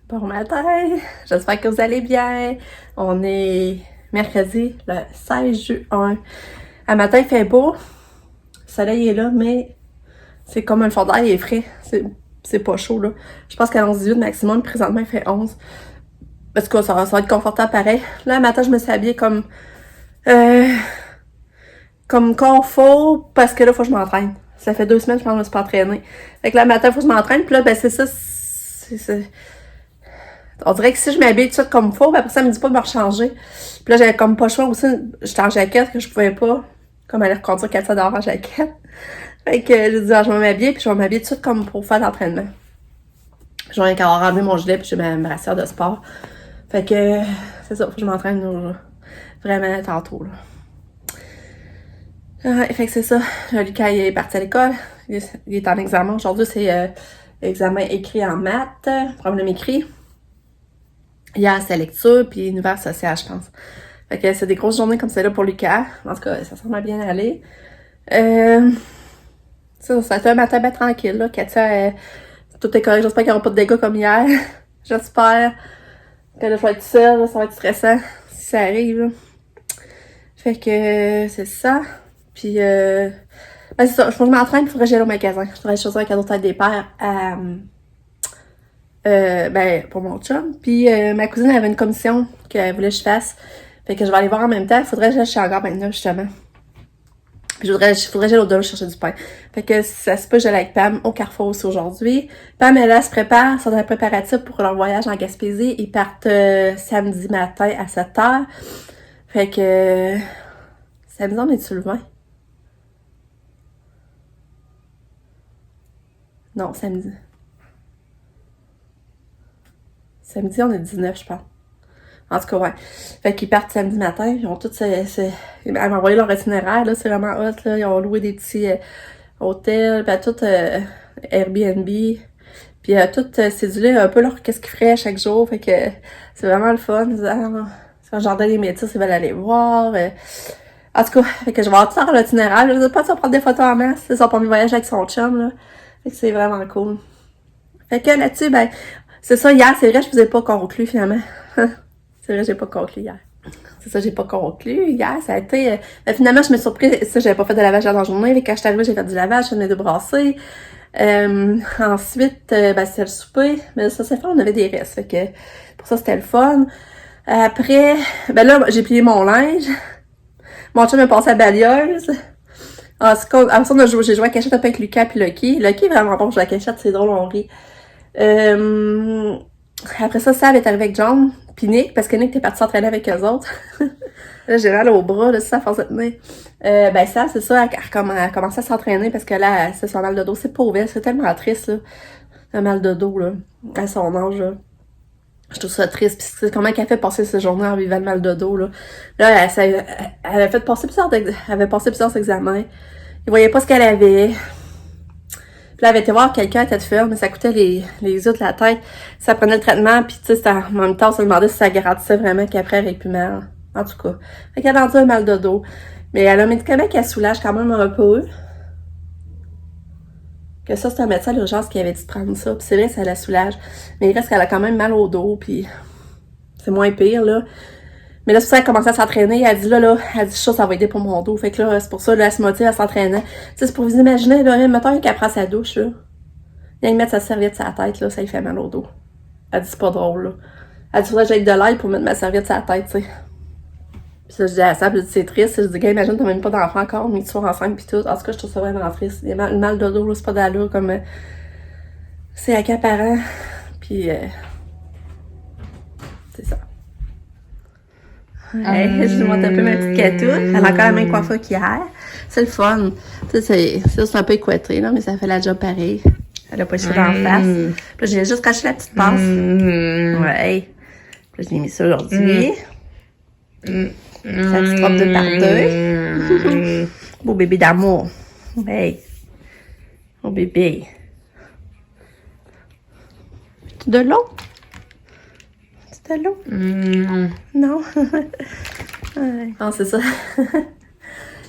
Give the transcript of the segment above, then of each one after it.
Bon matin, j'espère que vous allez bien. On est mercredi, le 16 juin. À matin, il fait beau. Le soleil est là, mais c'est comme un fond d'air, il est frais. C'est pas chaud, là. Je pense qu'à 11-18 maximum, présentement, il fait 11. Parce que ça va être confortable pareil. Là, à matin, je me suis habillée comme confort, parce que là, faut que je m'entraîne. Ça fait 2 semaines, je pense que je me suis pas entraînée. Fait que là, matin, faut que je m'entraîne. Puis là, ben, c'est ça. On dirait que si je m'habille tout ça comme faut, ben après ça me dit pas de me rechanger. Puis là, j'avais comme pas le choix aussi. J'étais en jaquette, que je pouvais pas, comme aller reconduire 400 dehors en jaquette. Fait que j'ai dit, je vais m'habiller, puis je vais m'habiller tout de suite comme pour faire l'entraînement. Je vais avoir ramené mon gilet, puis j'ai ma brassière de sport. Fait que, c'est ça, faut que je m'entraîne vraiment tantôt, là. Ouais, fait que c'est ça. Lucas, il est parti à l'école. Il est en examen. Aujourd'hui, c'est examen écrit en maths, problème écrit. Hier, c'était lecture, puis univers social, je pense. Fait que c'est des grosses journées comme celle-là pour Lucas. En tout cas, ça semble bien aller. Ça a été un matin bien tranquille, là. Katia, tout est correct. J'espère qu'il n'y aura pas de dégâts comme hier. J'espère que là, je vais être seule, là, ça va être stressant si ça arrive, là. Fait que c'est ça. Puis, ben c'est ça. Je m'entraîne, il faudrait que j'aille au magasin. Je voudrais choisir un cadeau de tête des pères à... ben, pour mon chum. Puis ma cousine avait une commission qu'elle voulait que je fasse. Fait que je vais aller voir en même temps. Il faudrait que j'aille chez Hangar maintenant, justement. Puis faudrait que j'aille au-delà chercher du pain. Fait que ça se peut que j'aille avec Pam au Carrefour aussi aujourd'hui. Pam, elle se prépare, sont dans les préparatifs pour leur voyage en Gaspésie. Ils partent samedi matin à 7h. Fait que samedi, on est-tu le 20? Non, samedi. Samedi, on est 19, je pense. En tout cas, ouais. Fait qu'ils partent samedi matin, ils ont tout elle m'a envoyé leur itinéraire, là, c'est vraiment hot, là. Ils ont loué des petits hôtels, pis tout Airbnb, puis tout cédulé un peu leur qu'est-ce qu'ils feraient chaque jour, fait que c'est vraiment le fun. C'est un jardin des métis, ils veulent aller voir. En tout cas, fait que je vais avoir tout ça dans l'itinéraire. Je sais pas si on prend des photos en masse, c'est son premier voyage avec son chum, là. Fait que c'est vraiment cool. Fait que là-dessus, ben, c'est ça, hier, c'est vrai, je vous ai pas conclu finalement. C'est vrai, j'ai pas conclu hier. C'est ça, j'ai pas conclu. Hier, ça a été... finalement, je me suis surprise. Ça, j'avais pas fait de lavage dans la journée. Mais quand je suis arrivée, j'ai fait du lavage. Je venais de brasser. Ensuite, ben, c'était le souper. Mais ça, c'est fait, on avait des restes. Fait que pour ça, c'était le fun. Après, ben là, j'ai plié mon linge. Mon chum m'a passé à balieuse. Après ça, j'ai joué à cachette avec Lucas puis Lucky. Lucky est vraiment bon pour jouer à cachette. C'est drôle, on rit. Après ça, Sab est arrivé avec John, puis Nick, parce que Nick était parti s'entraîner avec eux autres. Là, j'ai mal au bras, là, c'est ça, à force de tenir. Ben ça, c'est ça, elle a commencé à s'entraîner parce que là, c'est son mal de dos. C'est pauvre, c'est tellement triste, là. Un mal de dos, là, à son âge, là. Je trouve ça triste, pis c'est comment qu'elle fait passer cette journée en vivant le mal de dos, là. Là, elle avait passé plusieurs examens. Il voyait pas ce qu'elle avait. Puis là, elle avait été voir quelqu'un à tête ferme, mais ça coûtait les yeux de la tête. Ça prenait le traitement, puis tu sais, en même temps, on se demandait si ça garantissait vraiment qu'après, elle n'ait plus mal. En tout cas. Fait qu'elle a vendu un mal de dos. Mais elle a un médicament qui soulage quand même un peu. Que ça, c'est un médecin d'urgence qui avait dit de prendre ça. Puis c'est vrai, ça la soulage. Mais il reste qu'elle a quand même mal au dos, puis c'est moins pire, là. Mais là, c'est pour ça qu'elle a commencé à s'entraîner. Elle dit, elle dit, ça va aider pour mon dos. Fait que là, c'est pour ça, là, elle se motive à s'entraîner. Tu sais, c'est pour vous imaginer, là, mettons qu'elle prend sa douche, là. Il vient de mettre sa serviette sur la tête, là, ça lui fait mal au dos. Elle dit, c'est pas drôle, là. Elle dit, faudrait que j'aille de l'ail pour mettre ma serviette sur la tête, tu sais. Puis ça, je dis à ça, puis je dis, c'est triste. Je dis, gars, imagine, t'as même pas d'enfant encore, mais tu sois enceinte, pis tout. En tout cas, je trouve ça vraiment triste. Le mal de dos, là, c'est pas d'allure, comme, c'est accaparant. Puis, c'est ça. Ouais, je lui montre un peu ma petite catoune. Elle a encore la même coiffure qu'hier. C'est le fun. Tu sais, c'est un peu équatré, là, mais ça fait la job pareil. Elle a pas les cheveux d'en face. Puis là, j'ai juste caché la petite passe. Ouais. Puis là, j'ai mis ça aujourd'hui. Sa petite robe de partout. Beau bébé d'amour. Hey. Beau bébé. Tu de l'eau? Tu de l'eau? Non. Ouais. Non, c'est ça.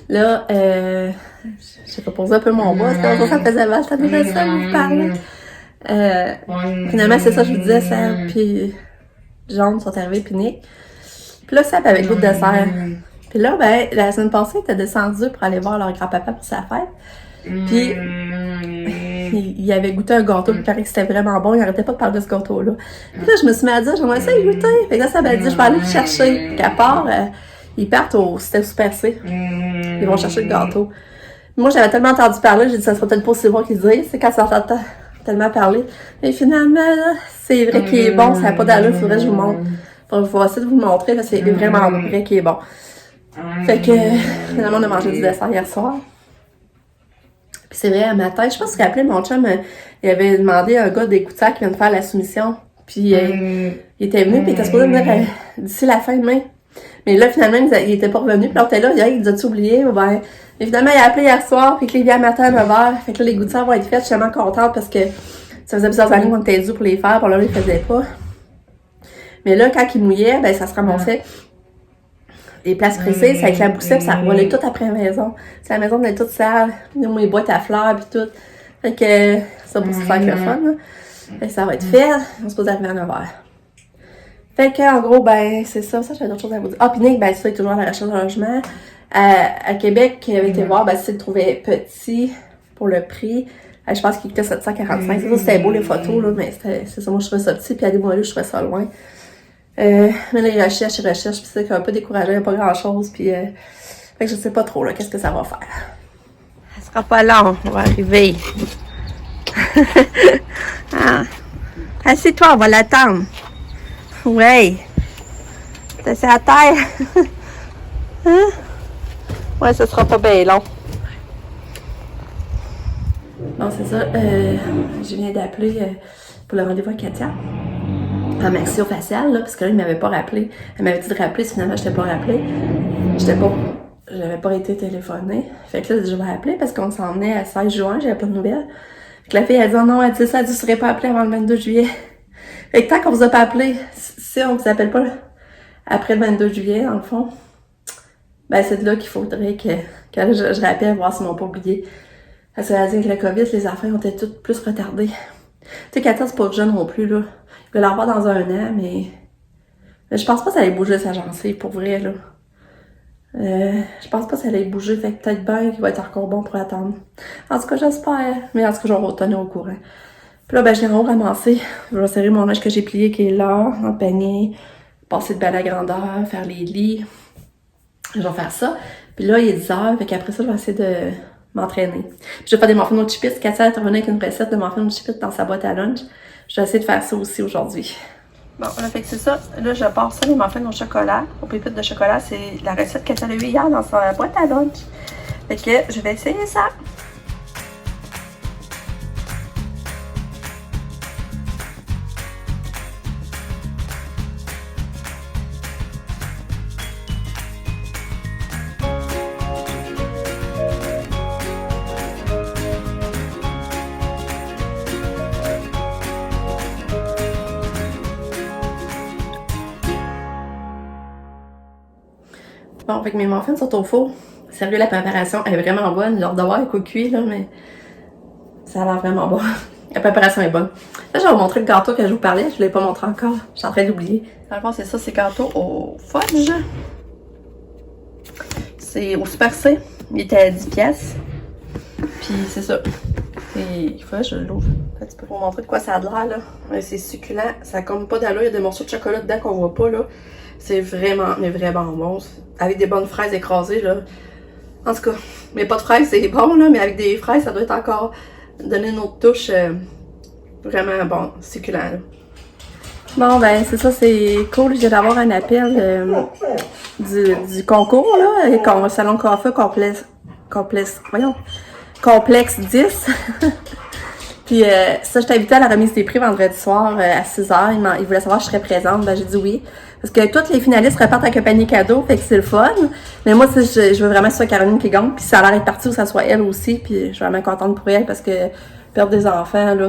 Là, j'ai reposé un peu mon bras, parce que ça faisait mal, ça me faisait ça, vous parler. Finalement, c'est ça, je vous disais, Seb puis Jeanne sont arrivés, puis Nick. Puis là, Seb avait le goût de dessert. Puis là, ben, la semaine passée, ils étaient descendus pour aller voir leur grand-papa pour sa fête. Puis, il avait goûté un gâteau, puis il paraît que c'était vraiment bon, il arrêtait pas de parler de ce gâteau-là. Puis là, je me suis mis à dire, j'aimerais ça y goûter. Fait que là, ça m'a dit, je vais aller le chercher. Puis qu'à part, ils partent au C'était Super C. Ils vont chercher le gâteau. Moi, j'avais tellement entendu parler, j'ai dit, ça serait peut-être pas aussi bon qu'ils disent, c'est quand ça entend tellement parler. Et finalement, là, c'est vrai qu'il est bon, ça n'a pas d'allure, il faudrait que je vous montre. Je vais essayer de vous le montrer, parce que c'est vraiment vrai qu'il est bon. Fait que, finalement, on a mangé du dessert hier soir. Puis c'est vrai, à matin, je pense qu'il a appelé mon chum, il avait demandé à un gars d'écouteur qui vient de faire la soumission. Puis il était venu, puis il était supposé venir d'ici la fin de mai. Mais là, finalement, il était pas revenu. Puis là, on était là, il nous a-tu oublié? Ben, évidemment, il a appelé hier soir, puis qu'il est venu à matin à 9h. Fait que là, les goûteurs vont être faits. Je suis tellement contente parce que ça faisait plusieurs années qu'on était dû pour les faire. Puis là, ils les faisaient pas. Mais là, quand il mouillait, ben, ça se ramassait. Les places précises, ça éclaboussait, puis ça roulait tout après la maison. C'est la maison, on est toute sale. Les boîtes à fleurs, puis tout. Fait que, ça pour se faire avec le fun, là. Fait que ça va être fait. On se pose arriver à 9h. Fait que, en gros, ben, c'est ça. Ça, j'avais d'autres choses à vous dire. Ah, puis Nick, ben, ça, il est toujours à la recherche d'un logement. À Québec, il avait été voir, ben, s'il le trouvait petit pour le prix. Je pense qu'il coûtait 745. C'est ça, c'était beau, les photos, là, mais c'est ça, moi, je trouvais ça petit. Puis aller moi, là, je trouvais ça loin. Mais là, il recherche, puis c'est un peu découragé, il n'y a pas grand-chose, puis fait que je sais pas trop, là, qu'est-ce que ça va faire. Ça sera pas long, on va arriver. Ah. Assieds-toi, on va l'attendre. Ouais. T'es à terre. Hein? Ouais, ça sera pas bien long. Bon, c'est ça, je viens d'appeler pour le rendez-vous à Katia. En maxillofacial, là, parce que là, il m'avait pas rappelé. Elle m'avait dit de rappeler, finalement, je t'ai pas rappelé. J'avais pas été téléphonée. Fait que là, je vais appeler parce qu'on s'en venait à 16 juin, j'avais pas de nouvelles. Fait que la fille, elle dit, oh non, elle dit ça, elle dit, tu serais pas appelé avant le 22 juillet. Fait que tant qu'on vous a pas appelé, si on vous appelle pas après le 22 juillet, dans le fond, ben, c'est de là qu'il faudrait que je rappelle, voir s'ils m'ont pas oublié. Parce qu'elle a dit que le COVID, les affaires ont été toutes plus retardées. Tu sais, Katia, c'est pas jeune non plus, là. Je vais l'avoir dans un an, mais je pense pas que ça allait bouger sa gencive, pour vrai, là. Je pense pas que ça allait bouger, fait que peut-être bien qu'il va être encore bon pour attendre. En tout cas, j'espère. Mais en tout cas, je vais vous tenir au courant. Puis là, ben, je viens ramasser. Je vais serrer mon linge que j'ai plié, qui est là, en panier, passer de balle à grandeur, faire les lits. Je vais faire ça. Puis là, il est 10h, fait qu'après ça, je vais essayer de m'entraîner. Puis je vais faire des muffins au chipit. Katia est revenue avec une recette de muffins au chipit dans sa boîte à lunch. Je vais essayer de faire ça aussi aujourd'hui. Bon, là, fait que c'est ça. Là, je pars ça, les muffins au chocolat, aux pépites de chocolat. C'est la recette qu'elle a eue hier dans sa boîte à lunch. Fait que je vais essayer ça. Bon, fait que mes muffins sont au four. Sérieux, la préparation est vraiment bonne. J'ai hâte de voir les coups cuits, là, mais ça a l'air vraiment bon. La préparation est bonne. Là, je vais vous montrer le gâteau que je vous parlais. Je ne l'ai pas montré encore. Je suis en train d'oublier. Dans le fond, c'est ça, c'est gâteau au fudge. C'est au Super C. Il était à 10 pièces. Puis c'est ça. Et fudge, je l'ouvre. Un petit peu pour vous montrer de quoi ça a l'air, là. C'est succulent. Ça comme pas d'allure. Il y a des morceaux de chocolat dedans qu'on voit pas, là. C'est vraiment, mais vraiment bon. Avec des bonnes fraises écrasées, là. En tout cas, mais pas de fraises, c'est bon, là. Mais avec des fraises, ça doit être encore donner une autre touche vraiment bon, succulent, là. Bon, ben, c'est ça, c'est cool. Je viens d'avoir un appel du concours, là. Salon Coiffeur Complexe 10. Puis ça, je t'ai invité à la remise des prix vendredi soir à 6h. Il voulait savoir si je serais présente. Ben, j'ai dit oui. Parce que toutes les finalistes repartent avec un panier cadeau, fait que c'est le fun. Mais moi, je veux vraiment que ce soit Caroline qui gagne. Puis ça a l'air d'être parti où ça soit elle aussi. Puis je suis vraiment contente pour elle parce que perdre des enfants, là,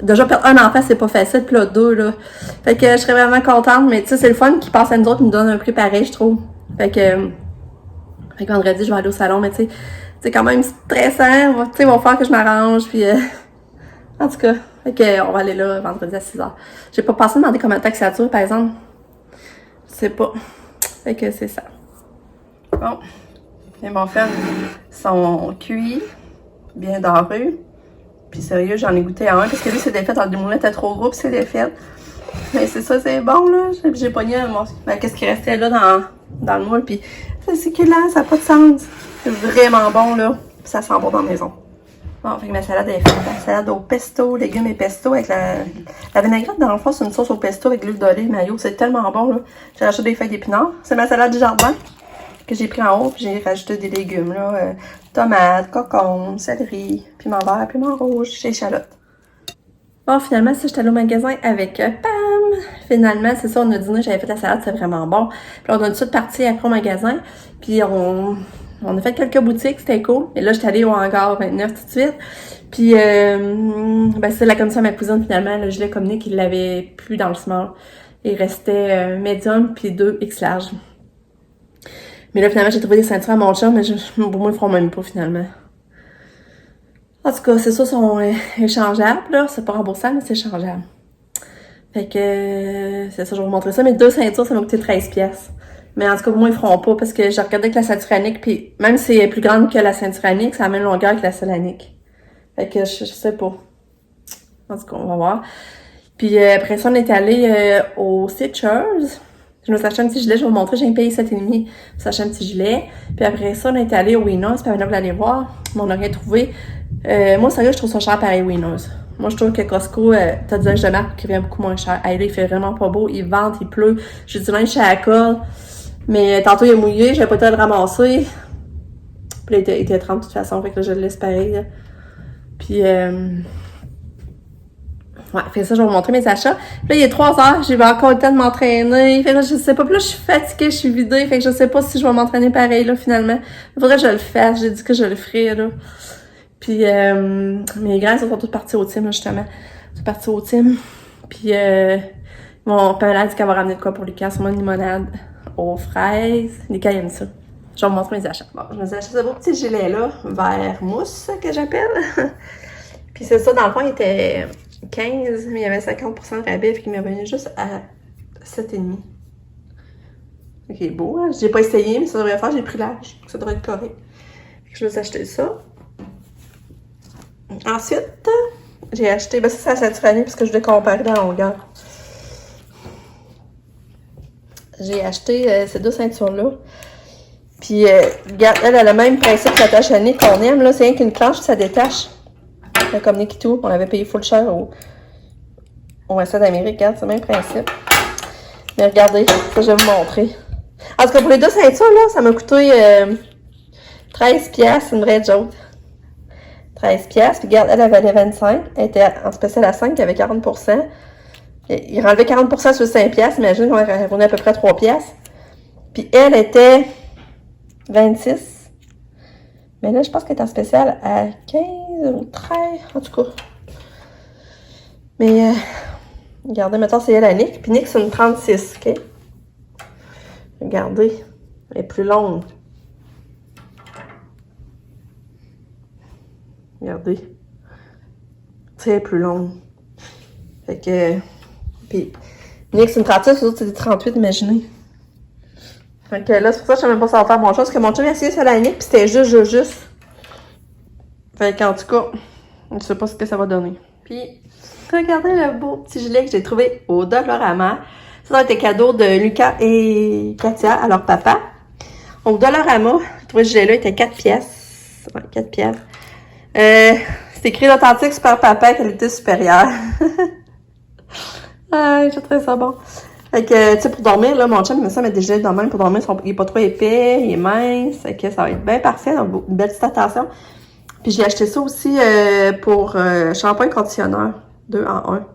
déjà perdre un enfant, c'est pas facile. Puis là, deux, là. Fait que je serais vraiment contente. Mais tu sais, c'est le fun qui passe à nous autres, qui nous donne un prix pareil, je trouve. Fait que vendredi, je vais aller au salon. Mais tu sais, c'est quand même stressant. Tu sais, il va falloir que je m'arrange. Puis En tout cas, fait que on va aller là vendredi à 6h. J'ai pas pensé demander combien de temps que ça dure, par exemple. Je sais pas. Fait que c'est ça. Bon. Les muffins sont cuits, bien dorés. Puis sérieux, j'en ai goûté un parce que lui, c'est défait dans le moulin, était trop gros, puis c'est défait. Mais c'est ça, c'est bon, là. J'ai pogné qu'est-ce qui restait là dans le moule, puis c'est succulent, ça n'a pas de sens. C'est vraiment bon, là. Puis ça sent bon dans la maison. Bon, fait que ma salade est faite. La salade au pesto, légumes et pesto avec la vinaigrette, dans le fond, c'est une sauce au pesto avec l'huile d'olive, mayo. C'est tellement bon, là. J'ai rajouté des feuilles d'épinards. C'est ma salade du jardin que j'ai pris en haut, puis j'ai rajouté des légumes, là. Tomates, concombres, céleri, piment vert, piment rouge, échalotes. Bon, finalement, ça, j'étais allée au magasin avec Pam. Finalement, c'est ça, on a dîné, j'avais fait la salade, c'est vraiment bon. Puis on a tout de suite parti après au magasin. Puis on a fait quelques boutiques, c'était cool. Et là, j'étais allée au hangar 29 tout de suite. Puis, ben c'est la commission à ma cousine, finalement. Le gilet communique, il l'avait plus dans le small. Il restait medium puis 2 X large. Mais là, finalement, j'ai trouvé des ceintures à mon chum, mais pour moi, ils feront même pas, finalement. En tout cas, c'est ça, sont échangeables, là. C'est pas remboursable, mais c'est échangeable. Fait que, c'est ça, je vais vous montrer ça. Mes 2 ceintures, ça m'a coûté 13$. Mais en tout cas, pour moi, ils feront pas, parce que j'ai regardé avec la ceinture Annick, puis même si c'est plus grande que la ceinture Annick, c'est la même longueur que la seule Annick. Fait que, je sais pas. En tout cas, on va voir. Puis après ça, on est allé au Stitchers. Je me suis acheté un petit gilet, je vais vous montrer, j'ai payé 7,5 pour s'acheter un petit gilet. Puis après ça, on est allé au Winners, puis on voulait aller voir, mais on n'a rien trouvé. Moi, sérieux, je trouve ça cher pareil, Winners. Moi, je trouve que Costco, t'as du linge de marque qui vient beaucoup moins cher. Hey, là, il fait vraiment pas beau, il vente, il pleut. J'ai du linge chez la colle, mais tantôt, il est mouillé, j'avais pas le temps de le ramasser. Puis là, il était 30 de toute façon, fait que là, je le laisse pareil, là. Puis, ouais, fait ça, je vais vous montrer mes achats. Puis là, il est 3h, j'ai encore le temps de m'entraîner. Fait que là, je sais pas, puis là, je suis fatiguée, je suis vidée. Fait que je sais pas si je vais m'entraîner pareil, là, finalement. Il faudrait que je le fasse, j'ai dit que je le ferais, là. Puis, mes grands, ils sont tous partis au team, là, justement. Ils sont partis au team. Puis, mon père a dit qu'elle va ramener de quoi pour Lucas, sûrement une limonade aux fraises. Lucas, il aime ça. Je vais vous montrer mes achats. Bon, je me suis acheté ce beau petit gilet-là, vert mousse, que j'appelle. Puis c'est ça, dans le fond, il était 15, mais il y avait 50% de rabais, fait qu'il m'est revenu juste à 7,5. Ok, beau, hein? J'ai pas essayé, mais ça devrait faire, j'ai pris l'âge. Ça devrait être correct. Fait que je me suis acheté ça. Ensuite, j'ai acheté, ben ça, c'est la ceinture Annick, parce que je voulais comparer la longueur. J'ai acheté ces 2 ceintures-là. Puis, regarde, elle a le même principe que la tache Annick qu'on aime, là. C'est rien qu'une planche, ça détache. Comme Nikitou, on avait payé full cher au West d'Amérique, regarde, c'est le même principe. Mais regardez, ça je vais vous montrer. En tout cas, pour les 2 ceintures, là, ça m'a coûté 13$, une vraie joke. 13$, puis regarde, elle valait 25$, elle était en spécial à 5$, il y avait 40%. Il enlevait 40% sur 5$, imagine, on revenait à peu près 3$. Puis elle était 26$. Mais là, je pense qu'elle est en spécial à 15 ou 13, en tout cas. Mais, regardez, maintenant, c'est elle à Nick. Puis Nick, c'est une 36, OK? Regardez, elle est plus longue. Regardez. C'est elle est plus longue. Fait que, puis Nick, c'est une 36, les autres, c'est des 38, imaginez. Fait que là, c'est pour ça que je sais même pas ça va faire mon chose, parce que mon chum a essayé ça à la Nick, puis c'était juste. Fait qu'en tout cas, je sais pas ce que ça va donner. Puis, regardez le beau petit gilet que j'ai trouvé au Dollarama. Ça a été cadeau de Lucas et Katia à leur papa. Au Dollarama, j'ai trouvé ce gilet-là, il était 4$. Ouais, 4$. C'est écrit l'authentique super papa, qualité supérieure. Ah, j'ai trouvé ça bon. Fait que, tu sais, pour dormir, là, mon chum, il met ça, met des gilets de même pour dormir. Il est pas trop épais, il est mince. Fait que ça va être bien parfait. Donc, une belle petite attention. Puis, j'ai acheté ça aussi pour shampoing conditionneur. 2 en 1.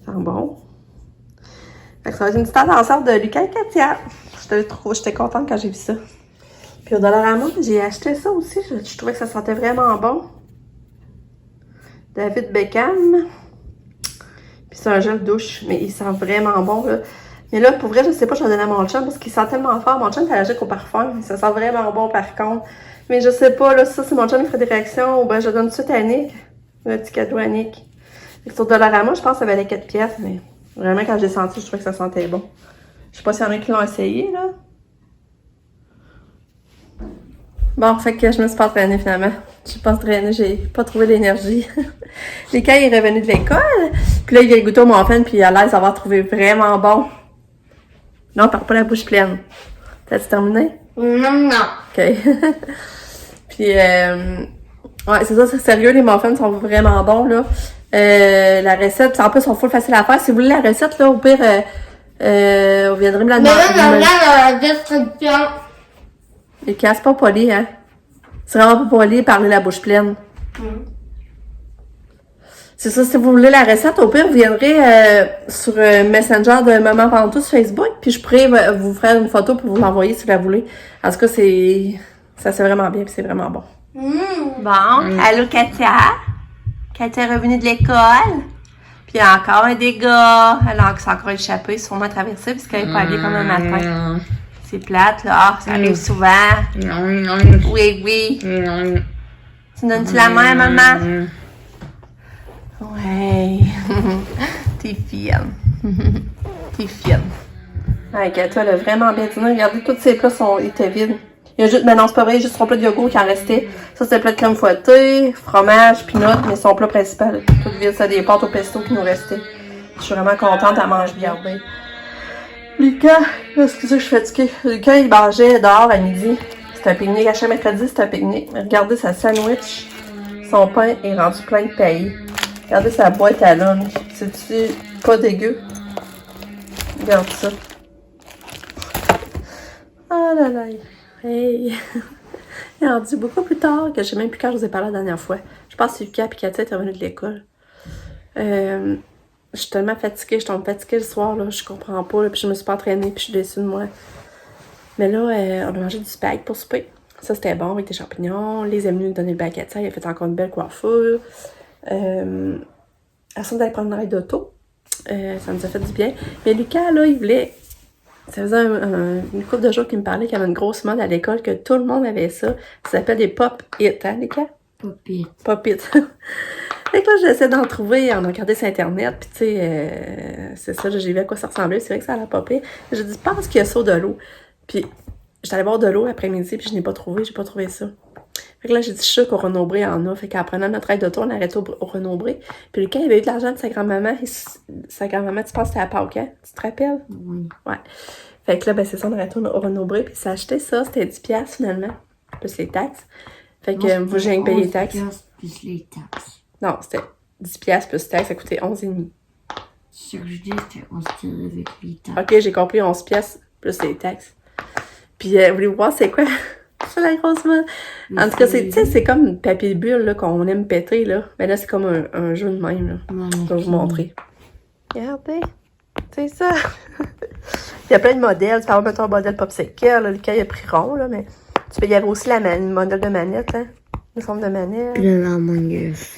Ça sent bon. Fait que ça va être une petite attention de Lucas et Katia. J'étais contente quand j'ai vu ça. Puis, au Dollarama, j'ai acheté ça aussi. Je trouvais que ça sentait vraiment bon. David Beckham. Puis c'est un gel douche, mais il sent vraiment bon, là. Mais là, pour vrai, je sais pas, je vais donner à mon chum parce qu'il sent tellement fort. Mon chum est allergique au parfum. Ça sent vraiment bon, par contre. Mais je sais pas, là, ça, si mon chum il ferait des réactions, ou ben je donne tout de suite à Nick. Le petit cadeau à Nick. Fait que sur Dollarama, je pense que ça valait 4 piastres, mais vraiment, quand j'ai senti, je trouvais que ça sentait bon. Je sais pas s'il y en a qui l'ont essayé, là. Bon, fait que je me suis pas entraînée, finalement. Je suis pas entraînée, j'ai pas trouvé l'énergie. Lucas, il est revenu de l'école, puis là, il vient goûter au muffin, puis il a l'air d'avoir trouvé vraiment bon. Non, parle pas la bouche pleine. T'as-tu terminé? Non. OK. Puis, ouais, c'est ça, c'est sérieux, les muffins sont vraiment bons, là. La recette, en plus, sont full faciles à faire. Si vous voulez la recette, là, au pire, vous viendrez me la Mais demander. là, dans la description. Les cas, c'est pas poli, hein. C'est vraiment pas poli, parler la bouche pleine. C'est ça, si vous voulez la recette, au pire, vous viendrez sur Messenger de Maman Pantou sur Facebook, puis je pourrais vous faire une photo pour vous l'envoyer si vous la voulez. En tout cas, ça c'est vraiment bien, puis c'est vraiment bon. Bon, allô Katia. Katia est revenue de l'école. Puis il y a encore un dégât. Elle a encore échappé, sûrement traversé, puisqu'elle n'est pas habillée comme un matin. C'est plate, là. Ah, ça arrive souvent. Oui. Tu donnes-tu la main, maman? Ouais. T'es fine. T'es fine. Ouais, Katia, elle a vraiment bien dîné. Regardez, tous ces plats étaient vides. Il y a juste, mais non, c'est pas vrai, il y a juste 3 plats de yogourt qui en restait. Ça, c'est le plat de crème fouettée, fromage, peanut, mais son plat principal, tout vide, c'est des pâtes au pesto qui nous restaient. Je suis vraiment contente, elle mange bien. Lucas, excusez, je suis fatiguée. Lucas, il mangeait dehors à midi. C'était un pique-nique. À chaque mercredi, c'était un pique-nique. Regardez sa sandwich. Son pain est rendu plein de paillis. Regardez sa boîte à lunch. C'est-tu pas dégueu? Regarde ça. Ah là là. Hey! Il est rendu beaucoup plus tard que je sais même plus quand je vous ai parlé la dernière fois. Je pense que c'est Lucas et Katia étaient revenus de l'école. Je suis tellement fatiguée, je tombe fatiguée le soir, là, je comprends pas, là, puis je me suis pas entraînée, puis je suis déçue de moi. Mais là, on a mangé du spag pour souper. Ça, c'était bon, avec des champignons. Les amis nous donner le baguette, ça, il a fait encore une belle coiffure. Elle semble d'aller prendre une ride d'auto. Ça nous a fait du bien. Mais Lucas, là, il voulait... Ça faisait une couple de jours qu'il me parlait qu'il y avait une grosse mode à l'école, que tout le monde avait ça. Ça s'appelle des pop-it, hein, Lucas? Pop-it. Pop-it. Fait que là, j'essaie d'en trouver, on a regardé sur Internet, puis tu sais, c'est ça, j'ai vu à quoi ça ressemblait, c'est vrai que ça allait popper. J'ai dit, je pense qu'il y a ça de l'eau. Puis, j'étais allée boire de l'eau l'après-midi, puis je n'ai pas trouvé, j'ai pas trouvé ça. Fait que là, j'ai dit, je suis sûre qu'au Renaud-Bré en a. Fait qu'en prenant notre aide d'auto, on a arrêté au Renaud-Bré. Puis quand il avait eu de l'argent de sa grand-maman, sa grand-maman, tu penses que c'était à Pâques, hein? Tu te rappelles? Oui. Ouais. Fait que là, ben c'est ça, on a arrêté au Renaud-Bré, puis ça a acheté ça, c'était 10 piastres finalement, plus les taxes. Fait que moi, j'ai rien payé les taxes. Plus les taxes. Non, c'était 10 piastres plus taxes, ça coûtait 11,5. Ce que je dis, c'était 11 avec les taxes. Ok, j'ai compris 11 piastres plus les taxes. Puis, vous voulez voir c'est quoi? C'est la grosse mode. En tout cas, c'est comme une papier bulle là, qu'on aime péter, là. Mais là, c'est comme un jeu de même, là. Je vais vous montrer. Regardez. C'est ça. Il y a plein de modèles. Tu peux avoir un modèle popsicle. Là, le cas, il a pris rond, là, mais tu peux y avoir aussi le modèle de manette, hein. Une forme de manette. Puis la manette.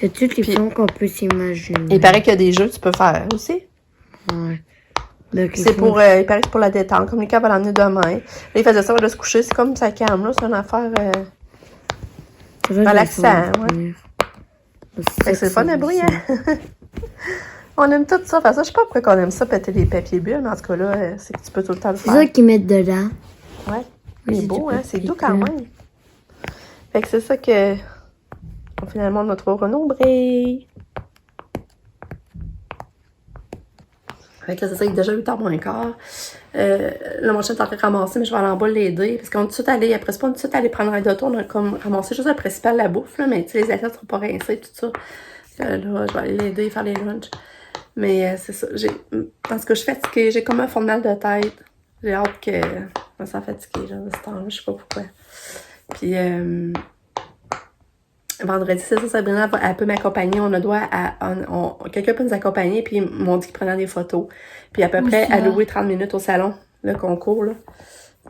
Il y a toutes les formes qu'on peut s'imaginer. Il paraît qu'il y a des jeux que tu peux faire aussi. Ouais. C'est pour, il paraît que c'est pour la détente. Comme Lucas va l'emmener demain. Là, il faisait ça, il va se coucher. C'est comme sa cam, là. C'est une affaire relaxant, ouais. Fait que c'est le fun à bruit, hein. On aime tout ça. Enfin, ça, je sais pas pourquoi on aime ça, péter des papiers bulles, mais en tout cas, là, c'est que tu peux tout le temps le faire. C'est ça qu'ils mettent dedans. Ouais. C'est beau, hein. C'est doux quand même. Fait que c'est ça que, finalement, on a trouvé au Renaud-Bré. Fait que là, c'est ça, il est déjà 8h moins quart. Là, mon chien est en train de ramasser, mais je vais aller en bas l'aider. Parce qu'on est tout de suite allé, après, c'est pas tout de suite allé prendre un d'auto, on a comme ramassé juste le principal, la bouffe, là, mais tu sais, les assiettes seront pas rincées, tout ça. Là, je vais aller l'aider, faire les lunchs. Mais c'est ça, parce que je suis fatiguée, j'ai comme un fond de mal de tête. J'ai hâte que je me sens fatiguée, genre, de ce temps-là, je sais pas pourquoi. Puis, vendredi, c'est ça, Sabrina, elle peut m'accompagner. On a droit à... quelqu'un peut nous accompagner, puis ils m'ont dit qu'ils prenaient des photos. Puis à peu près, à louer 30 minutes au salon, le concours, là.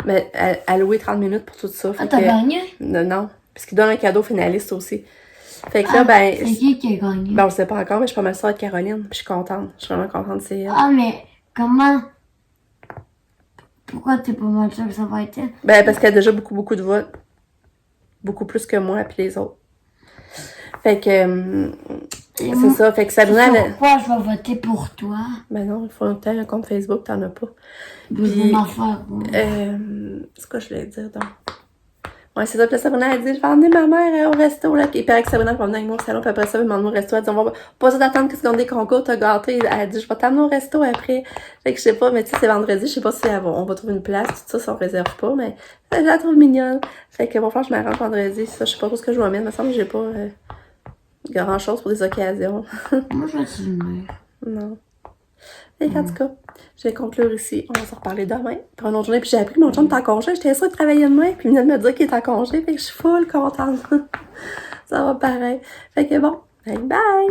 Mais à louer 30 minutes pour tout ça. Ah, t'as gagné? Non, parce qu'ils donnent un cadeau finaliste aussi. Fait que là, ben... C'est qui a gagné? Ben, on le sait pas encore, mais je suis pas mal sûre de Caroline. Puis je suis contente. Je suis vraiment contente, c'est elle. Ah, mais comment? Pourquoi t'es pas mal sûre que ça va être elle? Ben, parce qu'elle a déjà beaucoup de votes. Beaucoup plus que moi, puis les autres. Fait que, Et c'est moi, ça. Fait que Sabrina, elle... pourquoi je vais voter pour toi? Ben non, il faut que t'aies un compte Facebook, t'en as pas. Je vais m'en faire. C'est quoi je voulais dire, donc? Ouais, c'est ça. Puis là, Sabrina a dit, je vais emmener ma mère au resto, là. Et puis avec Sabrina, elle va venir avec moi au salon. Puis après ça, elle va m'emmener au resto. Elle dit, on va pas ça d'attendre qu'est-ce qu'on a des concours, t'as gâté. Elle a dit, je vais t'emmener au resto après. Fait que je sais pas, mais tu sais, c'est vendredi. Je sais pas si on va trouver une place. Tout ça, si on réserve pas, mais je la trouve mignonne. Fait que bon, franchement, je m'arrange vendredi. Ça, je sais pas trop ce que je vais mettre. Il me semble que j'ai pas grand chose pour des occasions. Moi, je vais filmer. Non. Et en tout cas, je vais conclure ici. On va se reparler demain pour une autre journée. Puis j'ai appris que mon chum est en congé. J'étais sûre de travailler demain. Puis il vient de me dire qu'il est en congé. Fait que je suis full contente. Ça va pareil. Fait que bon, bye bye!